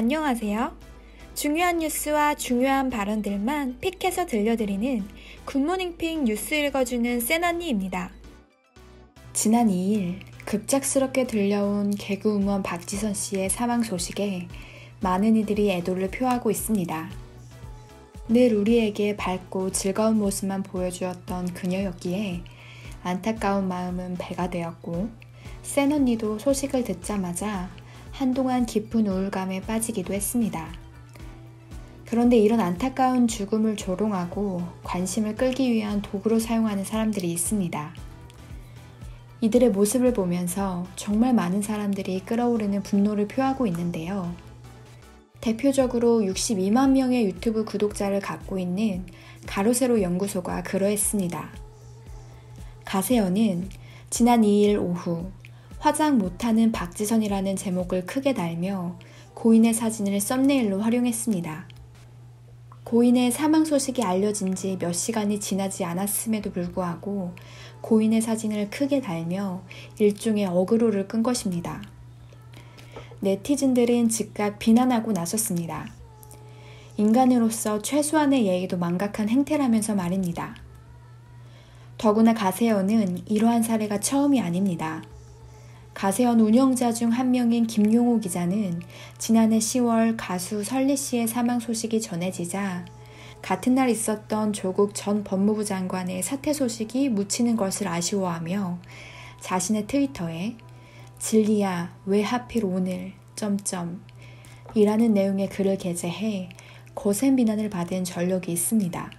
안녕하세요. 중요한 뉴스와 중요한 발언들만 픽해서 들려드리는 굿모닝 픽 뉴스 읽어주는 센언니입니다. 지난 2일 급작스럽게 들려온 개그우먼 박지선 씨의 사망 소식에 많은 이들이 애도를 표하고 있습니다. 늘 우리에게 밝고 즐거운 모습만 보여주었던 그녀였기에 안타까운 마음은 배가 되었고 센언니도 소식을 듣자마자 한동안 깊은 우울감에 빠지기도 했습니다. 그런데 이런 안타까운 죽음을 조롱하고 관심을 끌기 위한 도구로 사용하는 사람들이 있습니다. 이들의 모습을 보면서 정말 많은 사람들이 끓어오르는 분노를 표하고 있는데요. 대표적으로 62만 명의 유튜브 구독자를 갖고 있는 가로세로 연구소가 그러했습니다. 가세연은 지난 2일 오후 화장 못하는 박지선이라는 제목을 크게 달며 고인의 사진을 썸네일로 활용했습니다. 고인의 사망 소식이 알려진 지 몇 시간이 지나지 않았음에도 불구하고 고인의 사진을 크게 달며 일종의 어그로를 끈 것입니다. 네티즌들은 즉각 비난하고 나섰습니다. 인간으로서 최소한의 예의도 망각한 행태라면서 말입니다. 더구나 가세연은 이러한 사례가 처음이 아닙니다. 가세연 운영자 중 한 명인 김용호 기자는 지난해 10월 가수 설리 씨의 사망 소식이 전해지자 같은 날 있었던 조국 전 법무부 장관의 사퇴 소식이 묻히는 것을 아쉬워하며 자신의 트위터에 진리야 왜 하필 오늘... 이라는 내용의 글을 게재해 거센 비난을 받은 전력이 있습니다.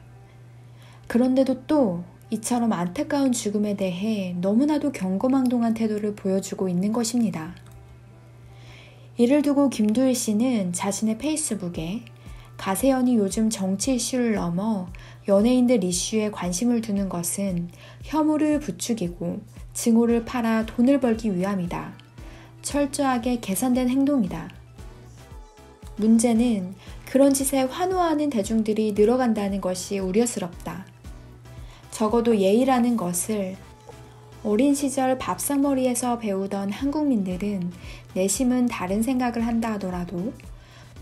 그런데도 또 이처럼 안타까운 죽음에 대해 너무나도 경거망동한 태도를 보여주고 있는 것입니다. 이를 두고 김두일 씨는 자신의 페이스북에 가세연이 요즘 정치 이슈를 넘어 연예인들 이슈에 관심을 두는 것은 혐오를 부추기고 증오를 팔아 돈을 벌기 위함이다. 철저하게 계산된 행동이다. 문제는 그런 짓에 환호하는 대중들이 늘어간다는 것이 우려스럽다. 적어도 예의라는 것을 어린 시절 밥상머리에서 배우던 한국민들은 내심은 다른 생각을 한다 하더라도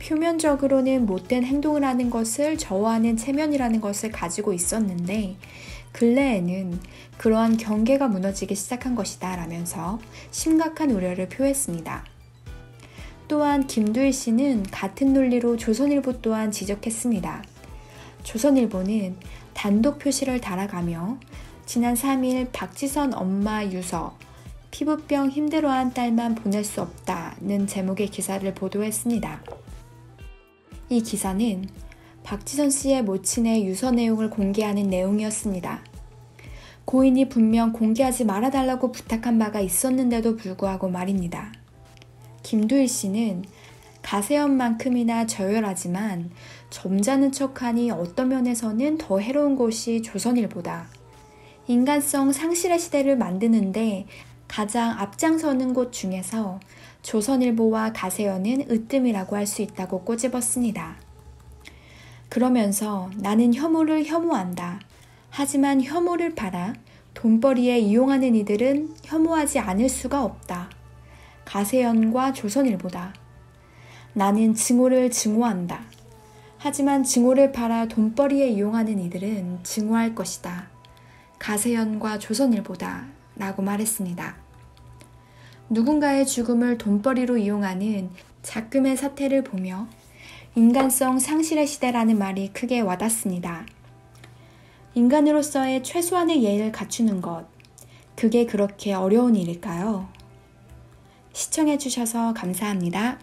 표면적으로는 못된 행동을 하는 것을 저어하는 체면이라는 것을 가지고 있었는데 근래에는 그러한 경계가 무너지기 시작한 것이다 라면서 심각한 우려를 표했습니다. 또한 김두일 씨는 같은 논리로 조선일보 또한 지적했습니다. 조선일보는 단독 표시를 달아가며 지난 3일 박지선 엄마 유서 피부병 힘들어한 딸만 보낼 수 없다는 제목의 기사를 보도했습니다. 이 기사는 박지선 씨의 모친의 유서 내용을 공개하는 내용이었습니다. 고인이 분명 공개하지 말아달라고 부탁한 바가 있었는데도 불구하고 말입니다. 김두일 씨는 가세연만큼이나 저열하지만 점잖은 척하니 어떤 면에서는 더 해로운 것이 조선일보다. 인간성 상실의 시대를 만드는데 가장 앞장서는 곳 중에서 조선일보와 가세연은 으뜸이라고 할 수 있다고 꼬집었습니다. 그러면서 나는 혐오를 혐오한다. 하지만 혐오를 팔아 돈벌이에 이용하는 이들은 혐오하지 않을 수가 없다. 가세연과 조선일보다. 나는 증오를 증오한다. 하지만 증오를 팔아 돈벌이에 이용하는 이들은 증오할 것이다. 가세연과 조선일보다 라고 말했습니다. 누군가의 죽음을 돈벌이로 이용하는 작금의 사태를 보며 인간성 상실의 시대라는 말이 크게 와닿습니다. 인간으로서의 최소한의 예의를 갖추는 것, 그게 그렇게 어려운 일일까요? 시청해주셔서 감사합니다.